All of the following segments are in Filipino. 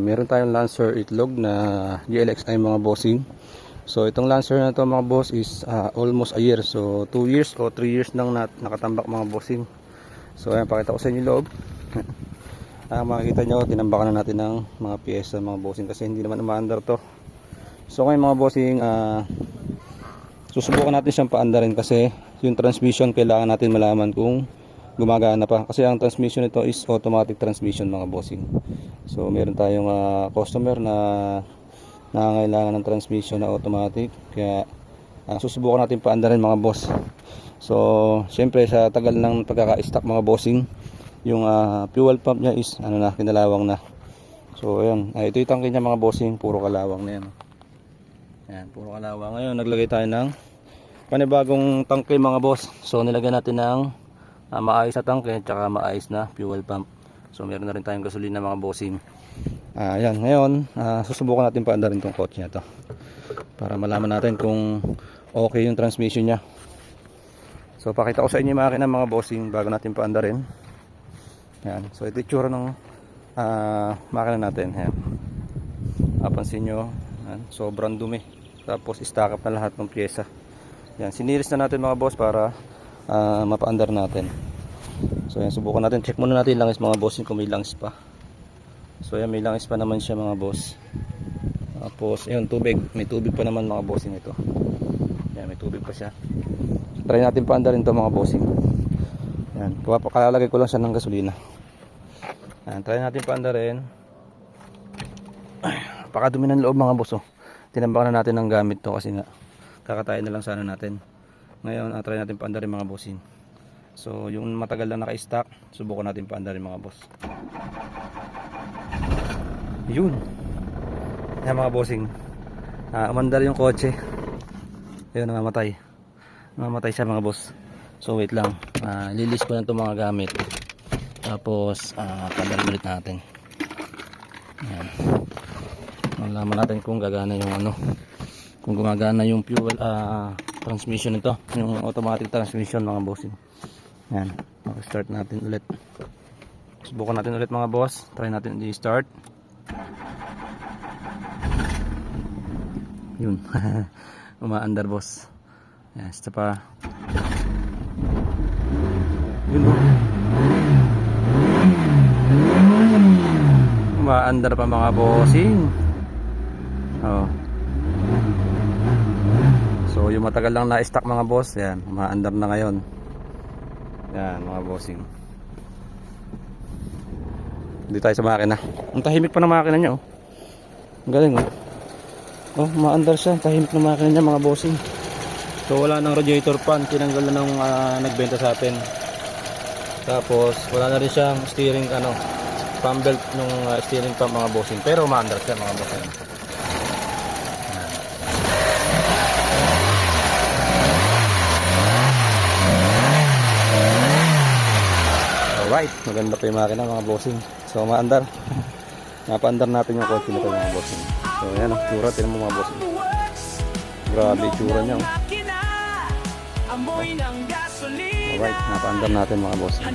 Meron tayong Lancer itlog na GLXI mga bossing. So itong Lancer na to mga boss is almost a year. So 2 years o 3 years nang nakatambak mga bossing. So ayan, pakita ko sa inyo loob. Makikita nyo, tinambakan na natin ng mga piyesa mga bossing kasi hindi naman umaandar to. So ngayon mga bossing, susubukan natin siyang paandarin kasi yung transmission kailangan natin malaman kung gumagana pa, kasi ang transmission nito is automatic transmission mga bossing. So meron tayong customer na nangangailangan ng transmission na automatic, kaya susubukan natin paandarin mga boss. So syempre sa tagal ng pagkaka-stock mga bossing, yung fuel pump niya is kinalawang na. So ayun, ito yung tangke niya mga bossing, puro kalawang na yan. Ayan, puro kalawang. Ngayon naglagay tayo ng panibagong tangke mga boss. So nilagyan natin ng maayos na tangke at maayos na fuel pump. So meron na rin tayong gasolina mga bossing. Ayan, ngayon susubukan natin paandarin tong kotse na to para malaman natin kung okay yung transmission niya. So pakita ko sa inyo yung makina mga bossing bago natin paandarin. Ayan, so ito yung tsura ng makina natin. Ayan, napansin nyo, sobrang dumi, tapos stack up na lahat ng pyesa. Ayan, siniris na natin mga boss para mapaandar natin. So ayan, subukan natin, check muna natin langis mga boss kung may langis pa. So ayan, may langis pa naman siya mga boss. Tapos ayun, tubig, may tubig pa naman mga bossing ito. Ayan, may tubig pa siya. So, try natin paandarin to mga bossing. Ayan, kalalagay ko lang siya ng gasolina. Ayan, try natin paandarin. Pakadumi ng loob mga boss. Tinambakan na natin ng gamit to kasi nga kakatayin na lang sana natin. Ngayon, try natin paandarin mga bossing. So, yung matagal na naka-stock, subukan natin paandarin mga boss. Yun. Yan mga bossing. Umandar yung kotse. Ayun, namamatay. Namamatay siya mga boss. So, wait lang. Lilis ko na itong mga gamit. Tapos, paandarin ulit natin. Ayan. Malaman natin kung gagana yung kung gumagana yung fuel transmission nito, yung automatic transmission mga bossing. Yan, mag-start natin ulit. Subukan natin ulit mga boss. Try natin i-start. Yun. Umaandar boss. Yan, isa pa. Yun. Umaandar pa mga bossing. Oh. So yung matagal lang na-stock mga boss, yan, umaandar na ngayon. Yan mga bossing. Hindi tayo sa makina. Ang tahimik pa ng makina niya, oh. Ang galing, oh. Oh, umaandar siya. Tahimik ng makina niya mga bossing. So wala nang radiator fan, tinanggal na ng nagbenta sa atin. Tapos wala na rin siyang steering pump belt nung steering pump mga bossing. Pero umaandar siya mga bossing. Alright, maganda pa yung makina mga bossing. So maandar. Napaandar natin yung kotse nito mga bossing. So ayan ang tsura, tinan mo mga bossing. Grabe yung tsura niya. Alright, napaandar natin mga bossing.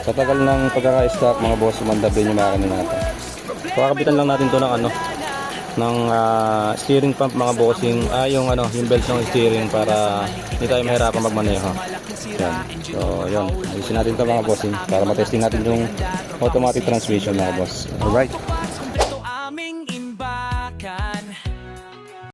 Sa tagal ng pagkaka-stock mga boss, umandar din yung makina natin. So kakabitan lang natin to ng steering pump mga bossing, yung belt ng steering para hindi tayo mahirapan magmaneho. Yan. So yun, ayusin natin ito mga bossing para matesting natin yung automatic transmission mga boss. Alright.